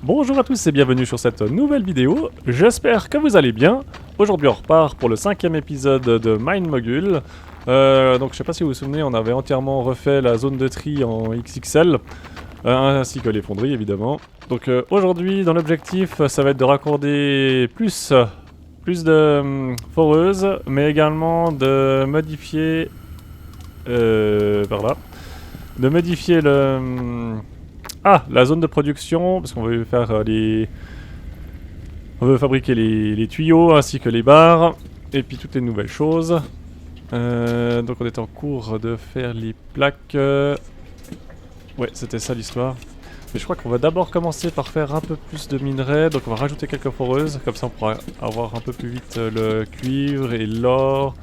Bonjour à tous et bienvenue sur cette nouvelle vidéo, j'espère que vous allez bien. Aujourd'hui on repart pour le 5e épisode de Mind Mogul. Donc je sais pas si vous vous souvenez, on avait entièrement refait la zone de tri en XXL, ainsi que les fonderies évidemment. Donc aujourd'hui dans l'objectif ça va être de raccorder plus de foreuses, mais également de modifier... par là. De modifier le... la zone de production, parce qu'on veut faire on veut fabriquer les tuyaux ainsi que les barres, et puis toutes les nouvelles choses. Donc on est en cours de faire les plaques. Ouais, c'était ça l'histoire. Mais je crois qu'on va d'abord commencer par faire un peu plus de minerais, donc on va rajouter quelques foreuses, comme ça on pourra avoir un peu plus vite le cuivre et l'or.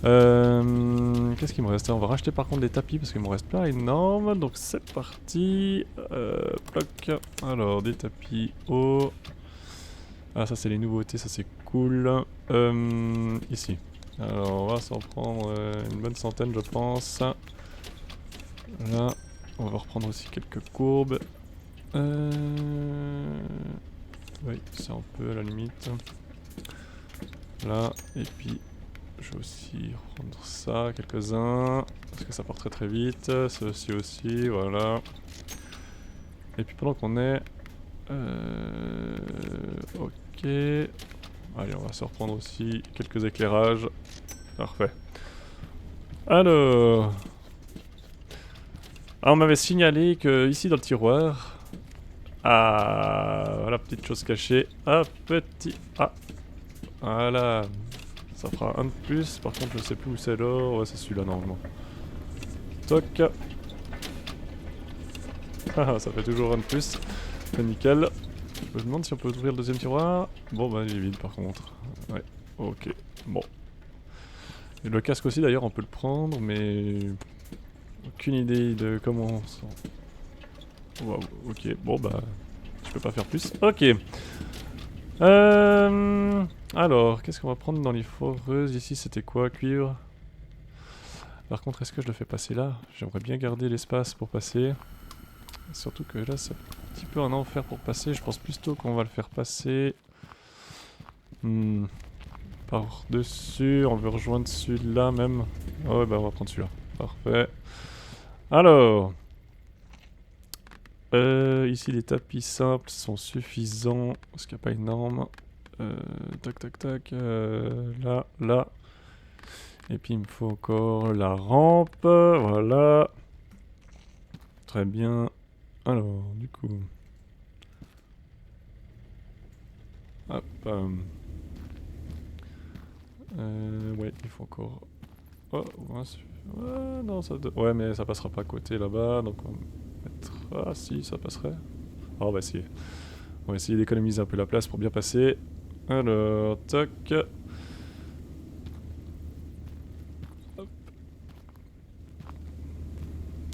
Qu'est-ce qu'il me reste? On va racheter par contre des tapis parce qu'il me reste pas énorme. Donc c'est parti. Bloc. Alors des tapis hauts. Ah ça c'est les nouveautés, ça c'est cool. Ici. Alors on va s'en prendre une bonne centaine je pense. Là. On va reprendre aussi quelques courbes. Oui c'est un peu à la limite. Là et puis... je vais aussi prendre ça, quelques-uns, parce que ça part très très vite, ceci aussi, voilà. Et puis pendant qu'on est... ok. Allez, on va se reprendre aussi quelques éclairages. Parfait. Alors... on m'avait signalé que ici dans le tiroir... voilà, petite chose cachée. Ah, petit... ah, voilà. Ça fera un de plus, par contre je sais plus où c'est l'or, ouais c'est celui-là normalement. Toc. Ah ça fait toujours un de plus, c'est nickel. Je me demande si on peut ouvrir le deuxième tiroir. Bon bah il est vide par contre. Ouais, ok, bon. Et le casque aussi d'ailleurs on peut le prendre mais... aucune idée de comment on s'en... Waouh, ok, bon bah... je peux pas faire plus. Ok. Alors, qu'est-ce qu'on va prendre dans les foreuses? Ici, c'était quoi? Cuivre. Par contre, est-ce que je le fais passer là? J'aimerais bien garder l'espace pour passer. Surtout que là, c'est un petit peu un enfer pour passer. Je pense plutôt qu'on va le faire passer... par-dessus. On veut rejoindre celui-là même. Ah ouais, bah on va prendre celui-là. Parfait. Alors... ici, les tapis simples sont suffisants. Parce qu'il n'y a pas énorme. Tac tac tac, là, là. Et puis il me faut encore la rampe, voilà. Très bien. Alors, du coup... hop. Ouais, il faut encore... oh, ouais, non, ça... ouais, mais ça passera pas à côté là-bas, donc on va mettre... ah si, ça passerait. Ah, on va essayer. On va essayer d'économiser un peu la place pour bien passer. Alors, toc. Hop.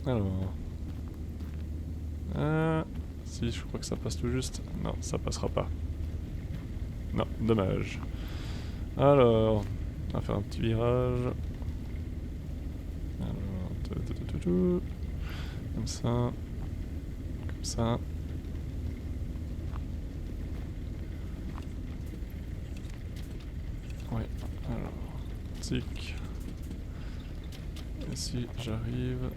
Alors... si, je crois que ça passe tout juste. Non, ça passera pas. Non, dommage. Alors, on va faire un petit virage. Alors, comme ça. Comme ça. Ouais, alors, tic. Ici, j'arrive.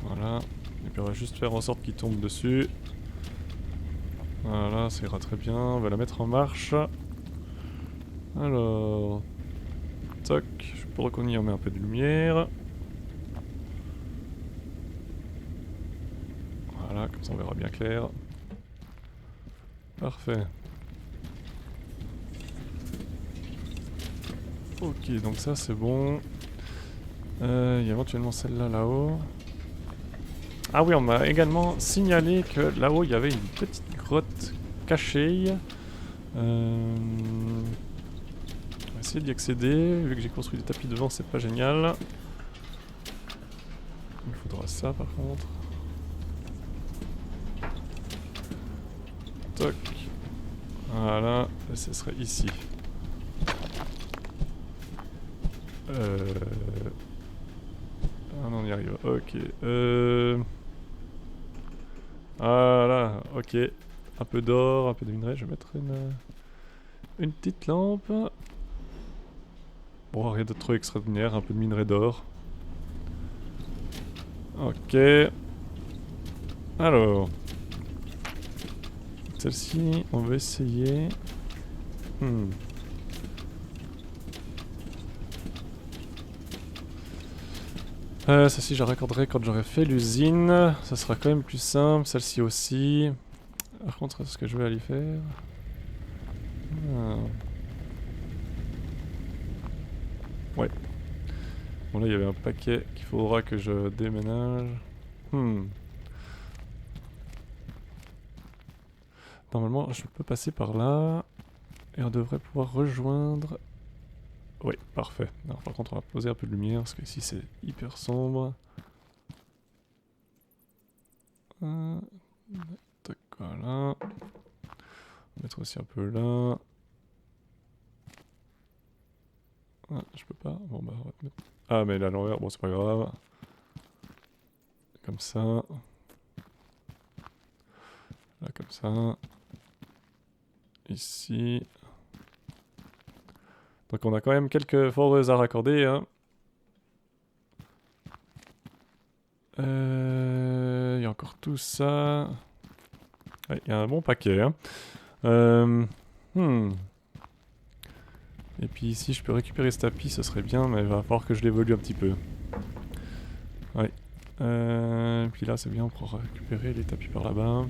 Voilà. Et puis on va juste faire en sorte qu'il tombe dessus. Voilà, ça ira très bien. On va la mettre en marche. Alors... toc. Je pourrais qu'on y en met un peu de lumière. Voilà, comme ça on verra bien clair. Parfait. Ok, donc ça c'est bon. Il y a éventuellement celle-là là-haut. Ah oui, on m'a également signalé que là-haut il y avait une petite grotte cachée. On va essayer d'y accéder. Vu que j'ai construit des tapis devant, c'est pas génial. Il me faudra ça par contre. Toc. Voilà, et ce serait ici. Ah non, on y arrive. Ok. Voilà, ok. Un peu d'or, un peu de minerai. Je vais mettre une petite lampe. Bon, rien de trop extraordinaire, un peu de minerai d'or. Ok. Alors. Celle-ci, on va essayer. Celle-ci, je la raccorderai quand j'aurai fait l'usine. Ça sera quand même plus simple. Celle-ci aussi. Par contre, est-ce que je vais aller faire? Ouais. Bon, là, il y avait un paquet qu'il faudra que je déménage. Normalement, je peux passer par là. Et on devrait pouvoir rejoindre... Oui, parfait. Alors, par contre, on va poser un peu de lumière, parce que ici, c'est hyper sombre. Tac, voilà. On va mettre aussi un peu là. Ah, je peux pas. Bon, bah, on va mettre... Ah, mais là, à l'envers, bon, c'est pas grave. Comme ça. Là, comme ça. Ici. Donc on a quand même quelques foreuses à raccorder. Hein. Il y a encore tout ça. Ouais, il y a un bon paquet. Hein. Et puis ici, je peux récupérer ce tapis, ce serait bien, mais il va falloir que je l'évolue un petit peu. Ouais. Puis là, c'est bien, on pourra récupérer les tapis par là-bas.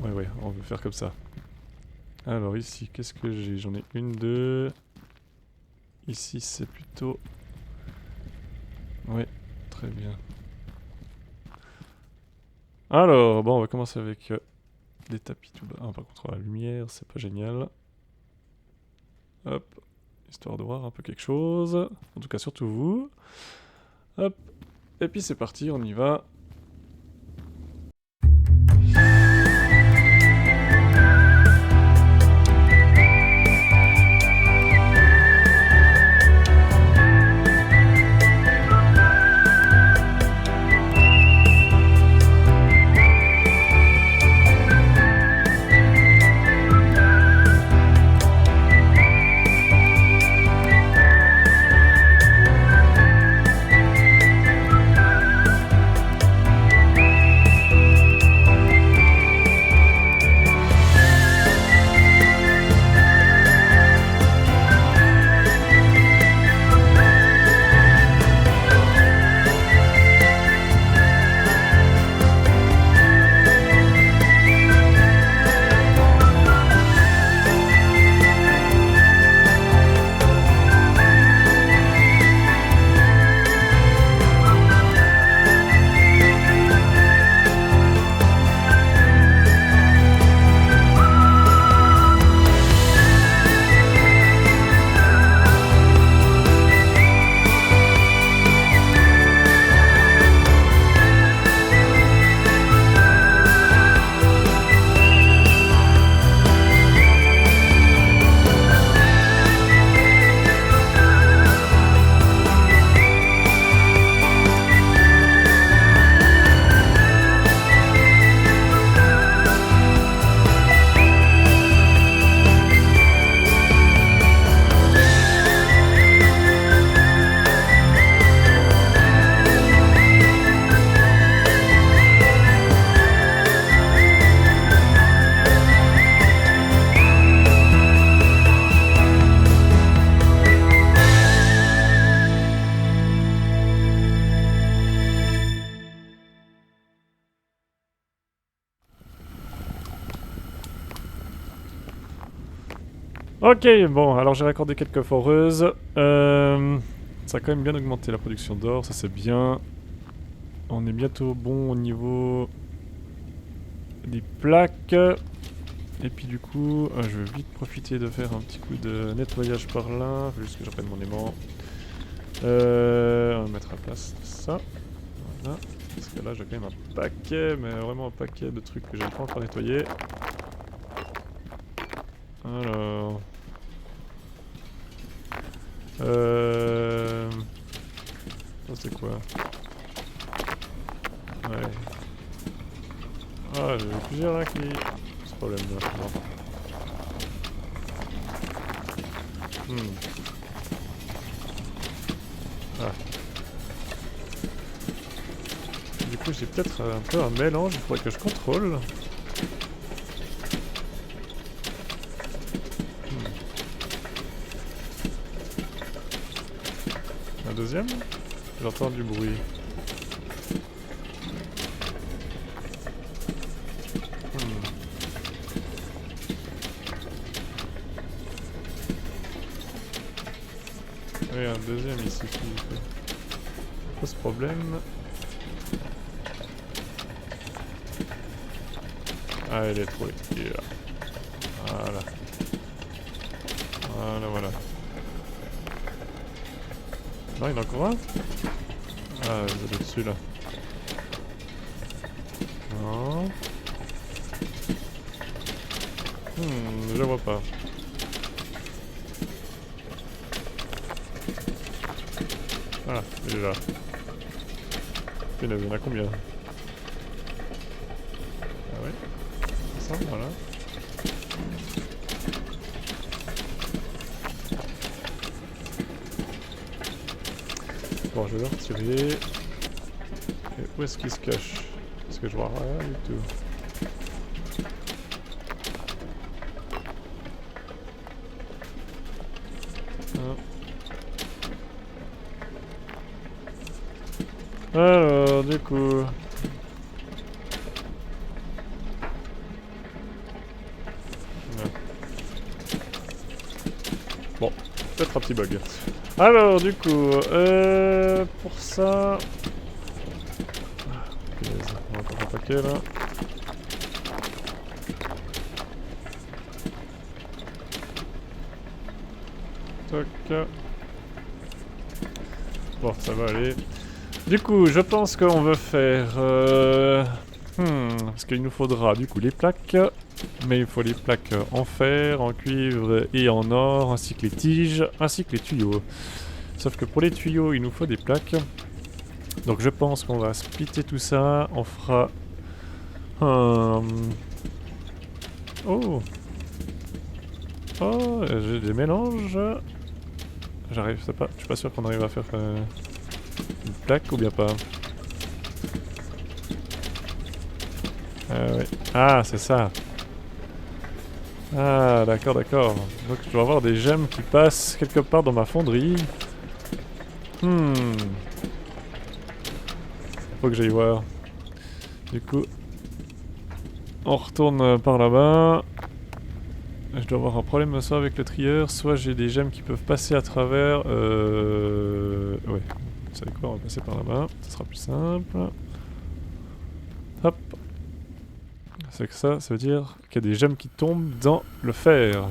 Ouais, on va faire comme ça. Alors ici, qu'est-ce que j'ai? J'en ai une, deux. Ici, c'est plutôt... Ouais, très bien. Alors, bon, on va commencer avec des tapis tout bas. Ah, par contre, la lumière, c'est pas génial. Hop, histoire de voir un peu quelque chose. En tout cas, surtout vous. Hop, et puis c'est parti, on y va. Ok, bon, alors j'ai raccordé quelques foreuses. Ça a quand même bien augmenté la production d'or, ça c'est bien. On est bientôt bon au niveau des plaques. Et puis du coup, je vais vite profiter de faire un petit coup de nettoyage par là. Faut juste que je reprenne mon aimant. On va mettre à place ça. Voilà. Parce que là j'ai quand même un paquet, mais vraiment un paquet de trucs que j'avais pas encore nettoyé. Alors... Ça c'est quoi? Ouais. Ah, j'ai plusieurs là qui... Ce problème là. Ah. Du coup j'ai peut-être un peu un mélange, il faudrait que je contrôle. Un deuxième? J'entends du bruit. Oui, un deuxième ici qui pose problème. Ah, elle est trop étirée là. Voilà. Voilà. Non, il y en a encore un? Ah, vous êtes dessus là. Non. Je vois pas. Ah, il est là. Punaise, il y en a combien? Ah ouais. Ça, voilà. Bon, je vais le retirer. Et où est-ce qu'il se cache? Parce que je vois rien du tout. Alors, du coup... Bon, peut-être un petit bug. Alors, du coup, pour ça... Punaise, on va encore un paquet là. Toc. Bon, ça va aller. Du coup, je pense qu'on veut faire... parce qu'il nous faudra du coup les plaques. Mais il faut les plaques en fer, en cuivre et en or, ainsi que les tiges, ainsi que les tuyaux. Sauf que pour les tuyaux, il nous faut des plaques. Donc je pense qu'on va splitter tout ça. On fera... Oh. Oh, j'ai des mélanges. J'arrive, je suis pas sûr qu'on arrive à faire une plaque ou bien pas. Ouais. Ah, c'est ça. Ah, d'accord. Donc je dois avoir des gemmes qui passent quelque part dans ma fonderie. Faut que j'aille voir. Du coup, on retourne par là-bas. Je dois avoir un problème soit avec le trieur, soit j'ai des gemmes qui peuvent passer à travers. Ouais. Vous savez quoi, on va passer par là-bas. Ça sera plus simple. Hop. C'est que ça veut dire qu'il y a des gemmes qui tombent dans le fer.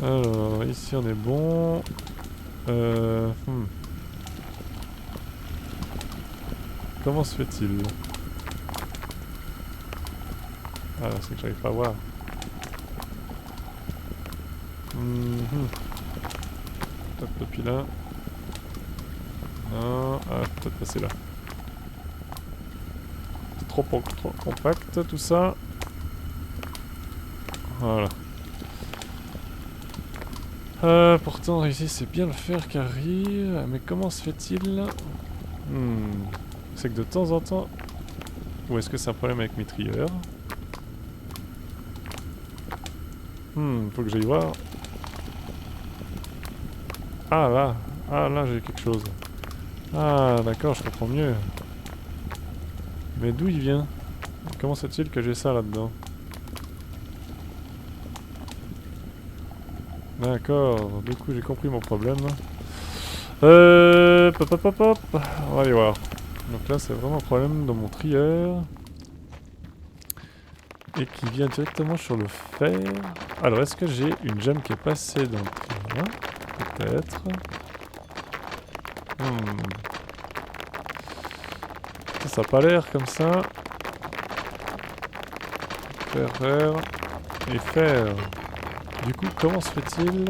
Alors, ici on est bon. Comment se fait-il? Ah, c'est que j'arrive pas à voir. Peut-être depuis là. Non, ah, peut-être passer là. C'est trop compact tout ça. Voilà. Pourtant ici c'est bien le fer qui arrive, mais comment se fait-il? C'est que de temps en temps... Ou est-ce que c'est un problème avec mes trieurs? Faut que j'aille voir. Ah là j'ai quelque chose. Ah d'accord, je comprends mieux. Mais d'où il vient? Comment se fait-il que j'ai ça là-dedans? D'accord, du coup j'ai compris mon problème. Hop. On va aller voir. Donc là c'est vraiment un problème dans mon trieur. Et qui vient directement sur le fer. Alors est-ce que j'ai une gemme qui est passée dans le trieur? Peut-être. Ça a pas l'air comme ça. Fer et fer. Du coup, comment se fait-il?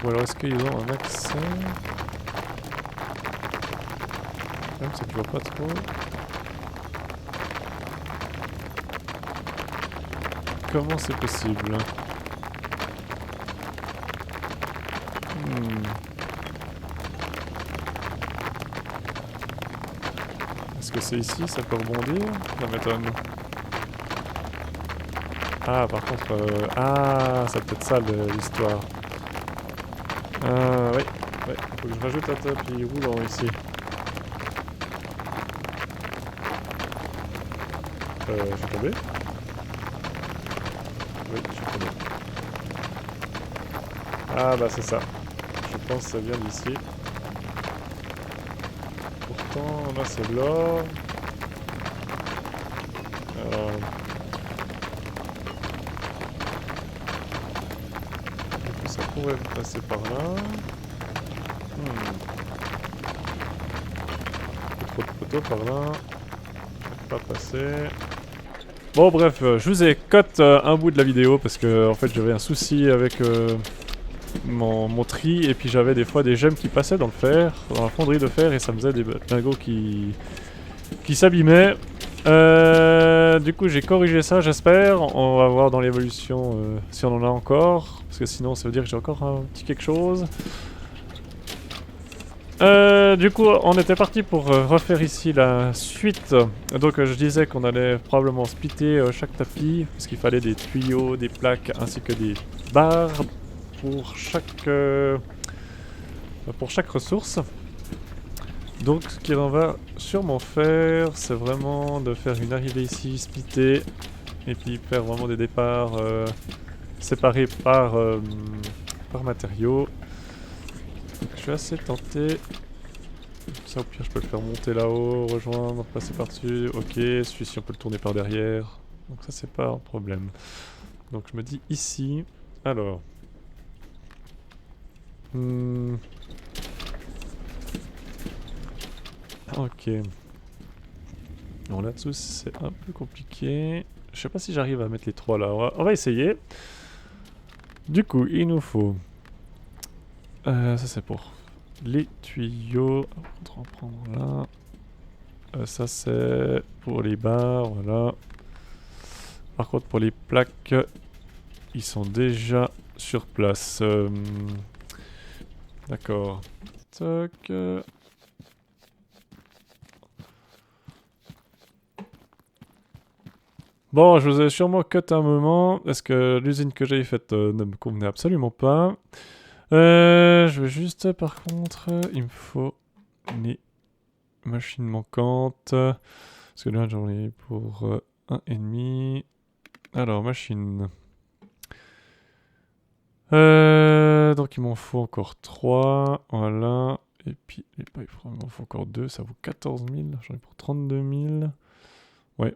Ou alors est-ce qu'ils ont un accès? Même c'est que je vois pas trop. Comment c'est possible? Est-ce que c'est ici? Ça peut rebondir? Ça m'étonne. Ah, par contre... Ah, c'est peut-être ça l'histoire. Oui. Ouais, faut que je rajoute un tapis roulant ici. Je suis tombé? Oui, je suis tombé. Ah bah c'est ça. Je pense que ça vient d'ici. Pourtant, là c'est l'or. Du coup, ça pourrait passer par là. Trop de poteaux par là. Pas passer. Bon bref, je vous ai cut un bout de la vidéo parce que en fait j'avais un souci avec mon tri et puis j'avais des fois des gemmes qui passaient dans le fer, dans la fonderie de fer et ça me faisait des lingots qui s'abîmaient. Du coup j'ai corrigé ça j'espère, on va voir dans l'évolution si on en a encore, parce que sinon ça veut dire que j'ai encore un petit quelque chose. Du coup, on était parti pour refaire ici la suite. Donc, je disais qu'on allait probablement splitter chaque tapis, parce qu'il fallait des tuyaux, des plaques, ainsi que des barres pour chaque ressource. Donc, ce qu'on va sûrement faire, c'est vraiment de faire une arrivée ici, splitter, et puis faire vraiment des départs séparés par matériaux. Je suis assez tenté. Ça au pire je peux le faire monter là-haut, rejoindre, passer par-dessus, ok, celui-ci on peut le tourner par derrière, donc ça c'est pas un problème. Donc je me dis ici, alors... Ok. Bon là-dessous c'est un peu compliqué, je sais pas si j'arrive à mettre les trois là, on va essayer. Du coup il nous faut... ça c'est pour les tuyaux, on va prendre là. Ça c'est pour les barres, voilà. Par contre pour les plaques, ils sont déjà sur place. D'accord. Toc. Bon, je vous ai sûrement cut un moment, parce que l'usine que j'avais faite ne me convenait absolument pas. Je veux juste, par contre, il me faut les machines manquantes. Parce que là, j'en ai pour 1,5. Alors, machine. Donc, il m'en faut encore 3. Voilà. Et puis, les pipes, il m'en faut encore 2. Ça vaut 14 000. J'en ai pour 32 000. Ouais.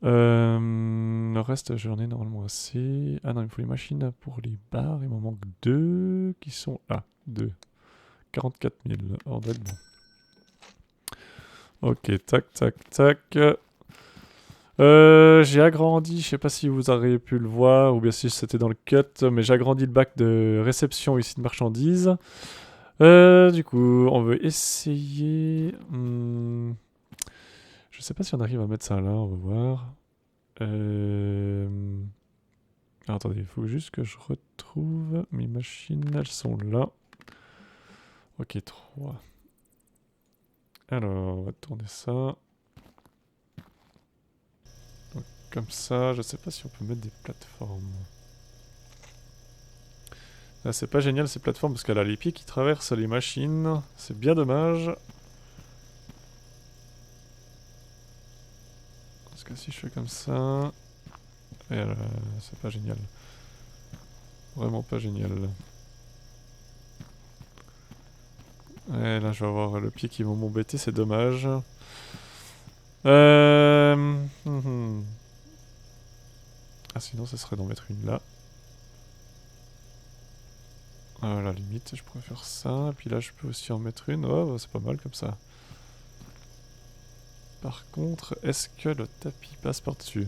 Le reste, j'en ai normalement assez. Ah non, il me faut les machines pour les barres. Il m'en manque 2 qui sont là. 2. 44 000. On doit être bon. Ok, tac, tac, tac. J'ai agrandi, je sais pas si vous auriez pu le voir ou bien si c'était dans le cut, mais j'ai agrandi le bac de réception ici de marchandises. Du coup, on veut essayer... Je sais pas si on arrive à mettre ça là, on va voir. Alors, attendez, il faut juste que je retrouve mes machines, elles sont là. Ok, 3. Alors, on va tourner ça. Donc, comme ça, je sais pas si on peut mettre des plateformes. Là, c'est pas génial ces plateformes parce qu'elle a les pieds qui traversent les machines. C'est bien dommage. Parce que si je fais comme ça... c'est pas génial. Vraiment pas génial. Ouais, là je vais avoir le pied qui va m'embêter, c'est dommage. Ah sinon ça serait d'en mettre une là. À la limite, je pourrais faire ça. Et puis là je peux aussi en mettre une. Oh, bah, c'est pas mal comme ça. Par contre, est-ce que le tapis passe par-dessus?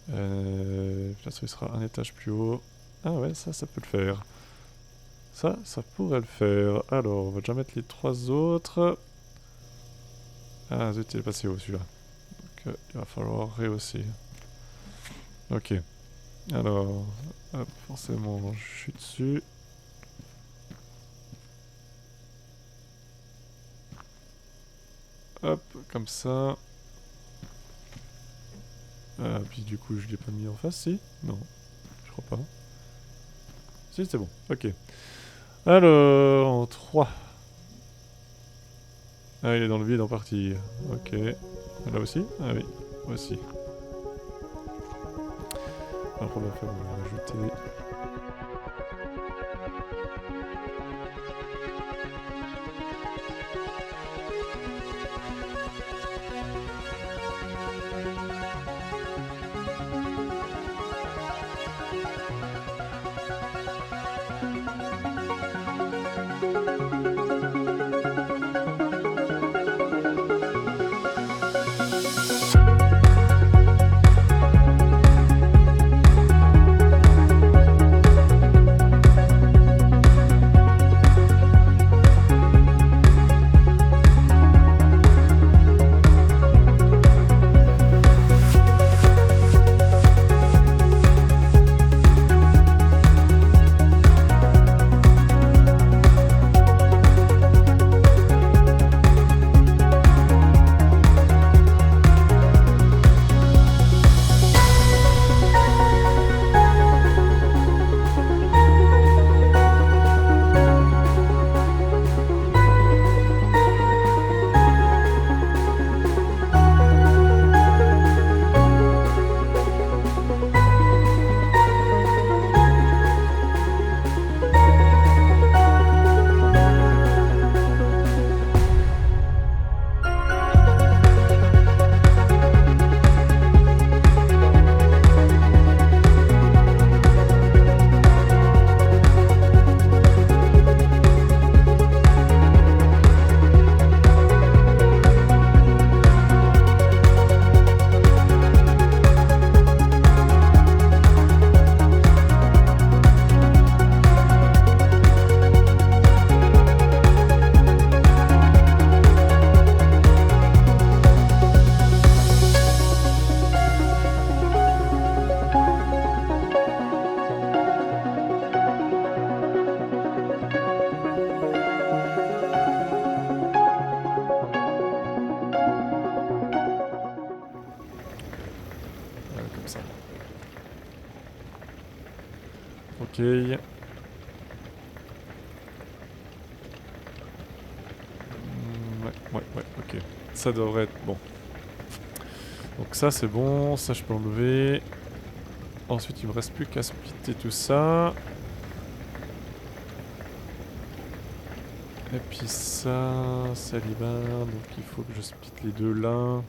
Là, ça sera un étage plus haut. Ah ouais, ça peut le faire. Ça pourrait le faire. Alors, on va déjà mettre les 3 autres. Ah zut, il est passé haut celui-là. Donc il va falloir rehausser. Ok. Alors, hop, forcément, je suis dessus. Hop, comme ça. Ah, puis du coup, je l'ai pas mis en face, si? Non, je crois pas. Si, c'est bon, ok. Alors, en 3. Ah, il est dans le vide en partie. Ok. Là aussi? Ah oui, aussi. Alors, on va faire, on va ajouter. Comme ça. Ok. Ouais, ok. Ça devrait être bon. Donc ça c'est bon, ça je peux enlever. Ensuite il me reste plus qu'à splitter tout ça. Et puis ça y va, donc il faut que je split les deux là.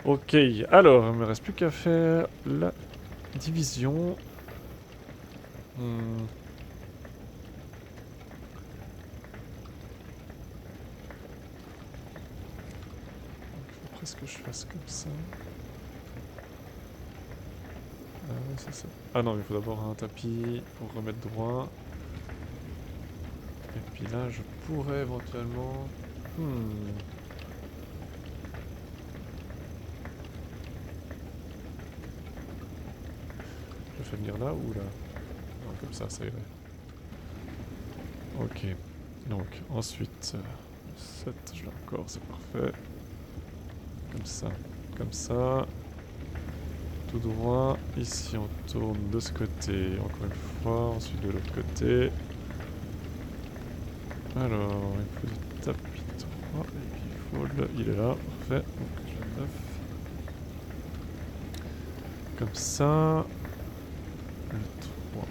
Ok, alors il me reste plus qu'à faire la division. Il faut presque que je fasse comme ça. Ah ouais, c'est ça. Ah non, il faut d'abord un tapis pour remettre droit. Et puis là, je pourrais éventuellement... Je fais venir là ou là? Non, comme ça irait. Ok. Donc, ensuite... 7, je l'ai encore, c'est parfait. Comme ça. Comme ça. Tout droit. Ici, on tourne de ce côté, encore une fois. Ensuite, de l'autre côté. Alors, il faut du tapis 3. Et puis, il faut le... Il est là, parfait. Donc, je le 9. Comme ça. Le 3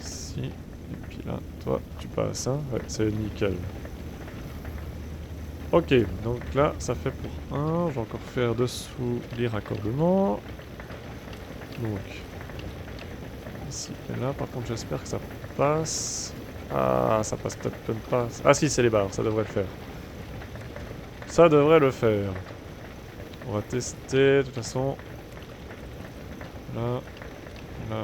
ici. Et puis là, toi, tu passes, hein? Ouais, c'est nickel. Ok, donc là, ça fait pour 1. Je vais encore faire dessous les raccordements. Donc, ici et là. Par contre, j'espère que ça passe. Ah, ça passe peut-être pas. Ah si, c'est les barres, ça devrait le faire. Ça devrait le faire. On va tester, de toute façon. Là. Là.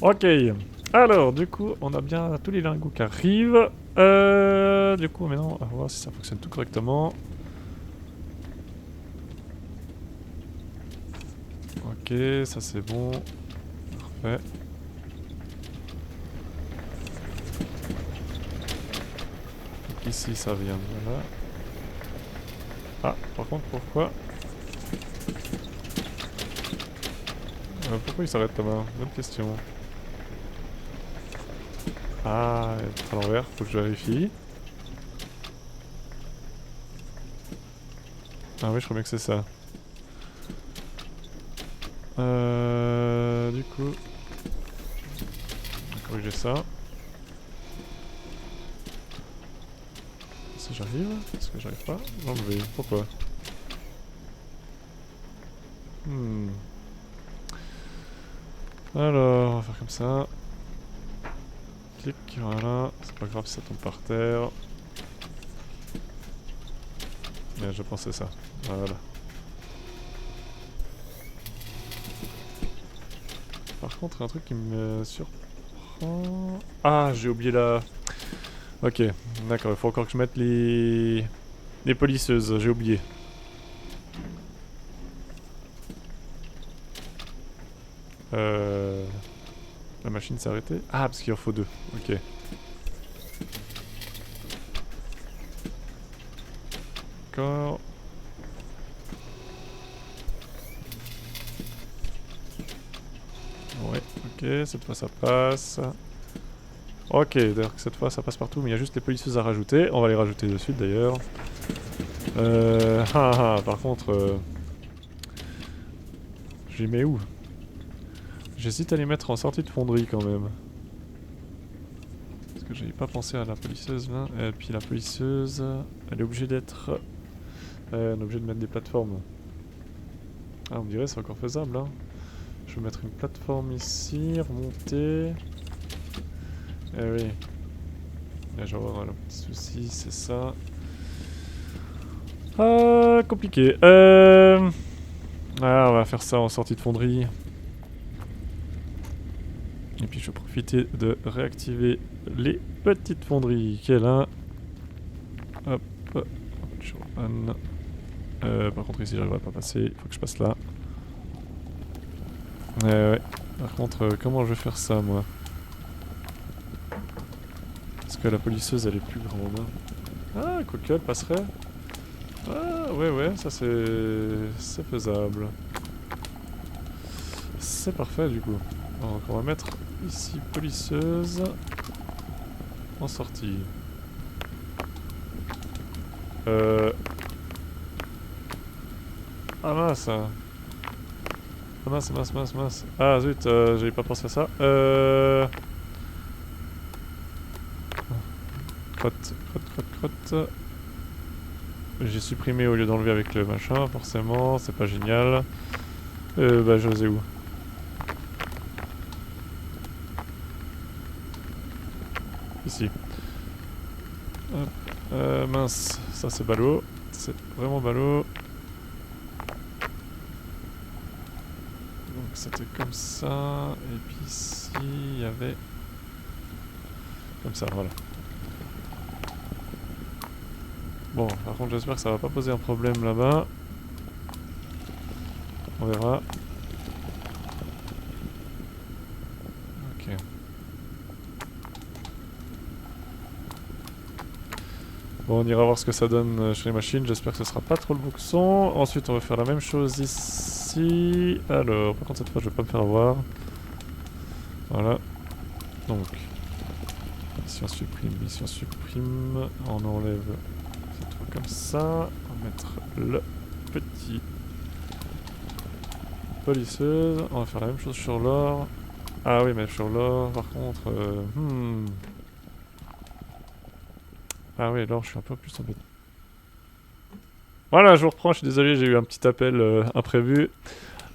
Ok. Alors, du coup, on a bien tous les lingots qui arrivent. Du coup, maintenant, on va voir si ça fonctionne tout correctement. Ok, ça c'est bon. Parfait. Donc ici, ça vient de là. Ah, par contre, pourquoi pourquoi il s'arrête Thomas? Bonne question. Ah, il est à l'envers, faut que je vérifie. Ah oui, je crois bien que c'est ça. Du coup, on va corriger ça. Si j'arrive, est-ce que j'arrive pas? L'enlever, pourquoi? Alors, on va faire comme ça. Clic, voilà. C'est pas grave si ça tombe par terre. Mais je pensais ça. Voilà. Par contre, un truc qui me surprend... Ah, j'ai oublié la... Ok, d'accord, il faut encore que je mette les polisseuses, j'ai oublié. La machine s'est arrêtée. Ah, parce qu'il en faut deux. Ok. D'accord. Ouais, ok, cette fois ça passe. Ok, d'ailleurs cette fois ça passe partout, mais il y a juste les polisseuses à rajouter. On va les rajouter de suite d'ailleurs. Par contre... je les mets où? J'hésite à les mettre en sortie de fonderie quand même. Parce que j'avais pas pensé à la polisseuse là. Et puis la polisseuse, elle est obligée d'être... on est obligé de mettre des plateformes. Ah, on dirait c'est encore faisable hein. Je vais mettre une plateforme ici, remonter. Eh oui. Là, je vais avoir un petit souci, c'est ça. Ah, compliqué. Ah, on va faire ça en sortie de fonderie. Et puis je vais profiter de réactiver les petites fonderies qu'il y a là. Hop. Par contre ici j'arriverai pas à passer, il faut que je passe là. Ouais. Par contre, comment je vais faire ça moi? Parce que la polisseuse elle est plus grande. Ah, quoique elle passerait. Ah, ouais, ça c'est faisable. C'est parfait du coup. Donc on va mettre ici polisseuse en sortie. Ah mince. Ah mince. Ah zut, j'avais pas pensé à ça. Crotte. J'ai supprimé au lieu d'enlever avec le machin, forcément, c'est pas génial. Bah je sais où. Ici. Hop. Mince, ça c'est ballot. C'est vraiment ballot. Donc c'était comme ça. Et puis ici, il y avait... Comme ça, voilà. Bon, par contre j'espère que ça va pas poser un problème là-bas. On verra. Ok. Bon, on ira voir ce que ça donne chez les machines. J'espère que ce sera pas trop le bouxon. Ensuite, on va faire la même chose ici. Alors, par contre, cette fois, je vais pas me faire avoir. Voilà. Donc, ici on supprime. On enlève cette fois comme ça. On va mettre le petit polisseuse. On va faire la même chose sur l'or. Ah oui, mais sur l'or, par contre... Ah oui, l'or, je suis un peu plus embêté. Voilà, je vous reprends, je suis désolé, j'ai eu un petit appel imprévu.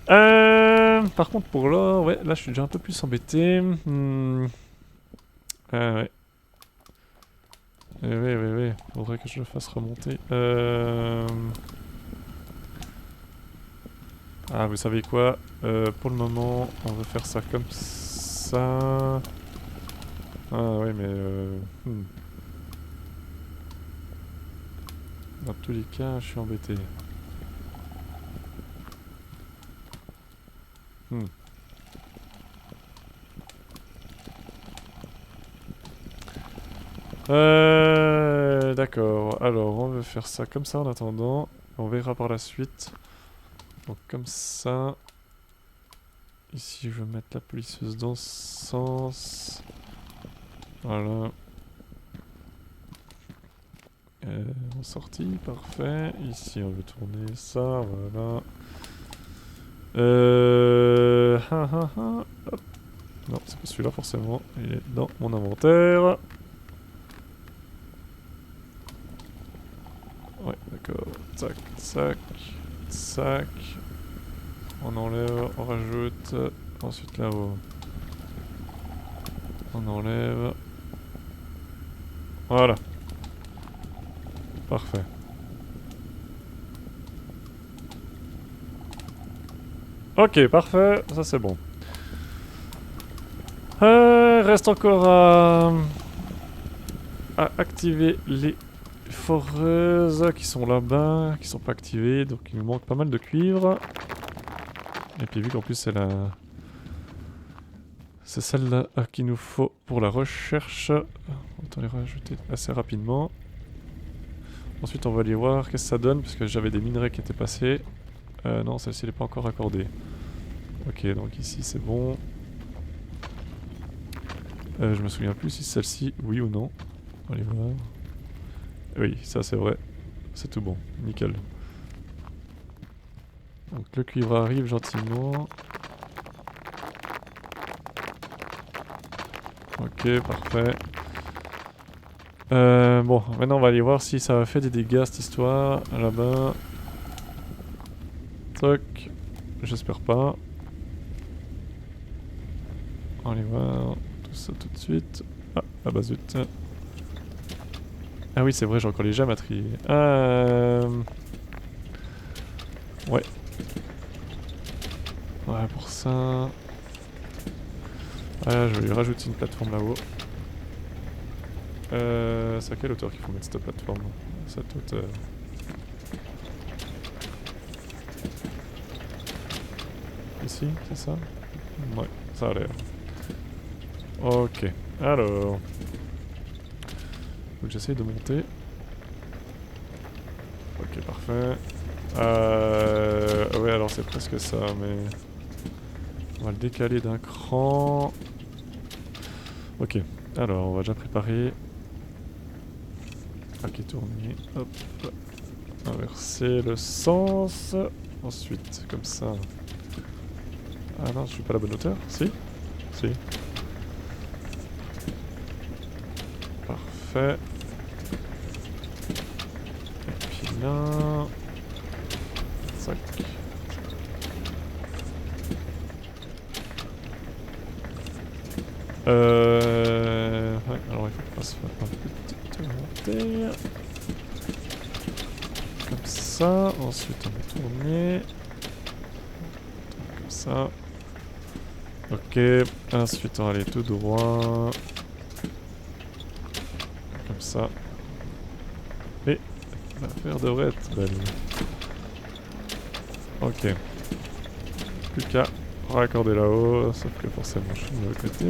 Par contre, pour l'or, ouais, là, je suis déjà un peu plus embêté. Ah ouais. Oui. Faudrait que je le fasse remonter. Ah, vous savez quoi? Pour le moment, on va faire ça comme ça. ça. Ah ouais, mais dans tous les cas, je suis embêté. D'accord. Alors, on va faire ça comme ça en attendant. On verra par la suite. Donc comme ça. Ici, je vais mettre la polisseuse dans ce sens. Voilà. En sortie, parfait. Ici, on veut tourner ça, voilà. Hop. Non, c'est pas celui-là forcément. Il est dans mon inventaire. Ouais, d'accord. Tac, tac, tac. On enlève, on rajoute. Ensuite là-haut. On enlève. Voilà. Parfait. Ok, parfait. Ça c'est bon. Reste encore à activer les foreuses qui sont là-bas, qui sont pas activées. Donc il nous manque pas mal de cuivre. Et puis vu qu'en plus c'est la... C'est celle-là qu'il nous faut pour la recherche. Autant les rajouter assez rapidement. Ensuite on va aller voir qu'est-ce que ça donne, parce que j'avais des minerais qui étaient passés. Non, celle-ci n'est pas encore accordée. Ok, donc ici c'est bon. Je me souviens plus si celle-ci, oui ou non. On va aller voir. Oui, ça c'est vrai. C'est tout bon, nickel. Donc le cuivre arrive gentiment. Ok, parfait. Bon, maintenant on va aller voir si ça a fait des dégâts cette histoire. Là-bas. Toc. J'espère pas. On va aller voir tout ça tout de suite. Ah bah zut. Ah oui, c'est vrai, j'ai encore les gemmes à trier. Ouais. Ouais, pour ça... Ah, je vais lui rajouter une plateforme là-haut. C'est à quelle hauteur qu'il faut mettre cette plateforme? Cette hauteur. Ici, c'est ça? Ouais, ça a l'air. Ok, alors... Faut que j'essaye de monter. Ok, parfait. Ouais, alors c'est presque ça, mais... On va le décaler d'un cran. Ok, alors on va déjà préparer. Ok, tourner. Hop. Inverser le sens. Ensuite, comme ça. Ah non, je suis pas à la bonne hauteur. Si? Si. Parfait. Et puis là... Sac. Ouais, alors il faut qu'on fasse un petit montée. Comme ça. Ensuite on va tourner. Comme ça. Ok. Ensuite on va aller tout droit. Comme ça. Et l'affaire devrait être belle. Ok. Plus qu'à raccorder là-haut, sauf que forcément je suis de l'autre côté.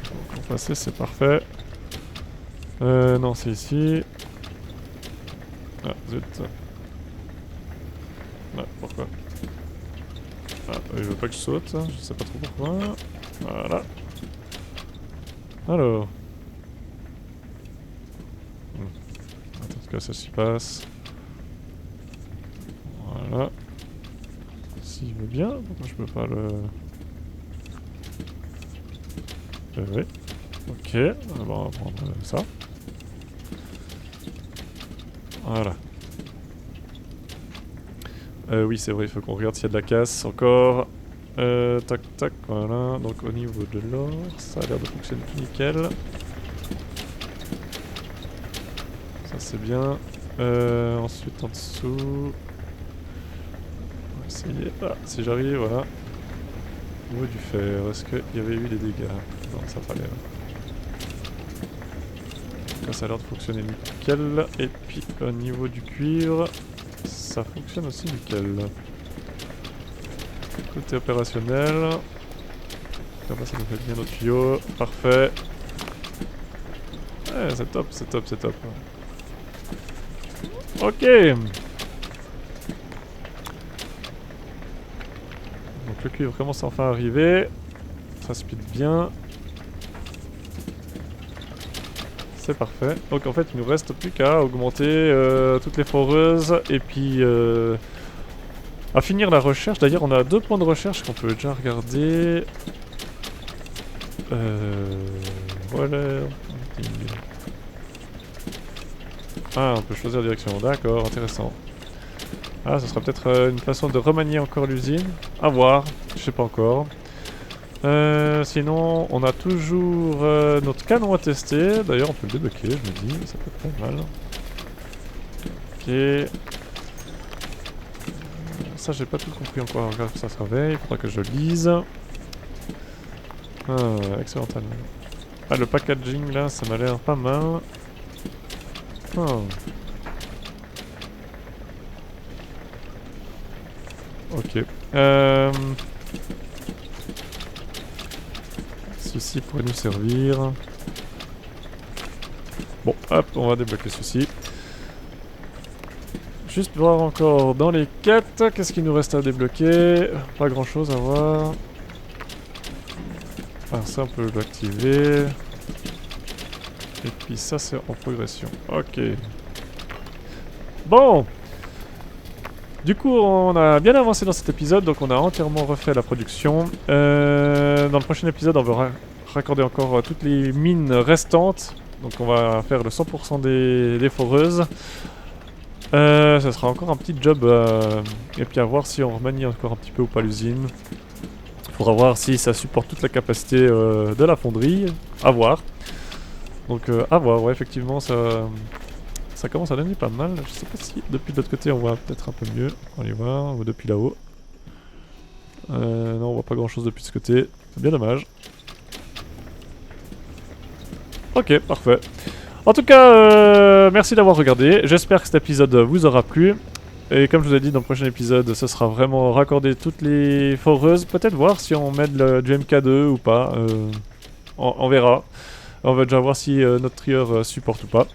Donc en passer c'est parfait. Non c'est ici. Ah zut. Ah, pourquoi? Ah, il veut pas que je saute, je sais pas trop pourquoi. Voilà. Alors. Attends que ça s'y passe. Voilà. S'il veut bien, pourquoi je peux pas le... oui. Ok, on va prendre ça. Voilà. Oui, c'est vrai, il faut qu'on regarde s'il y a de la casse encore. Tac, tac, voilà. Donc au niveau de l'or, ça a l'air de fonctionner tout nickel. Ça c'est bien. Ensuite en dessous... On va essayer... Ah, si j'arrive, voilà. Au niveau du fer, est-ce qu'il y avait eu des dégâts? Non, ça n'a pas l'air. Ça a l'air de fonctionner nickel. Et puis au niveau du cuivre, ça fonctionne aussi nickel. Tout est opérationnel. Là-bas ça nous fait bien notre tuyau. Parfait. Ouais, c'est top, c'est top, c'est top. Ok. Donc le cuivre commence enfin à arriver. Ça speed bien. C'est parfait. Donc en fait il nous reste plus qu'à augmenter toutes les foreuses et puis à finir la recherche. D'ailleurs on a 2 points de recherche qu'on peut déjà regarder. Voilà. Ah, on peut choisir la direction, d'accord, intéressant. Ah, ce sera peut-être une façon de remanier encore l'usine. À voir, je sais pas encore. Sinon, on a toujours notre canon à tester. D'ailleurs, on peut le débloquer, je me dis, ça peut être pas mal. Ok. Ça, j'ai pas tout compris encore. Regarde, ça se réveille, faudra que je lise. Ah, excellent. Ah, le packaging là, ça m'a l'air pas mal. Ah. Ok. Ceci pourrait nous servir. Bon, hop, on va débloquer ceci. Juste voir encore dans les quêtes, qu'est-ce qu'il nous reste à débloquer? Pas grand chose à voir. Ah, ça on peut l'activer. Et puis ça c'est en progression. Ok. Bon. Du coup on a bien avancé dans cet épisode, donc on a entièrement refait la production. Dans le prochain épisode on va raccorder encore toutes les mines restantes. Donc on va faire le 100% des foreuses. Ça sera encore un petit job et puis à voir si on remanie encore un petit peu ou pas l'usine. Il faudra voir si ça supporte toute la capacité de la fonderie. À voir. Donc à voir, ouais, effectivement ça commence à donner pas mal. Je sais pas si depuis de l'autre côté on voit peut-être un peu mieux. On va aller voir, ou depuis là-haut. Non, on voit pas grand chose depuis ce côté. C'est bien dommage. Ok, parfait. En tout cas, merci d'avoir regardé. J'espère que cet épisode vous aura plu. Et comme je vous ai dit, dans le prochain épisode, ce sera vraiment raccorder toutes les foreuses. Peut-être voir si on met du MK2 ou pas. On verra. On va déjà voir si notre trieur supporte ou pas.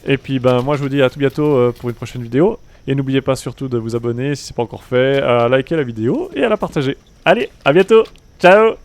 Et puis ben moi je vous dis à tout bientôt pour une prochaine vidéo. Et n'oubliez pas surtout de vous abonner si c'est pas encore fait, à liker la vidéo et à la partager. Allez, à bientôt. Ciao.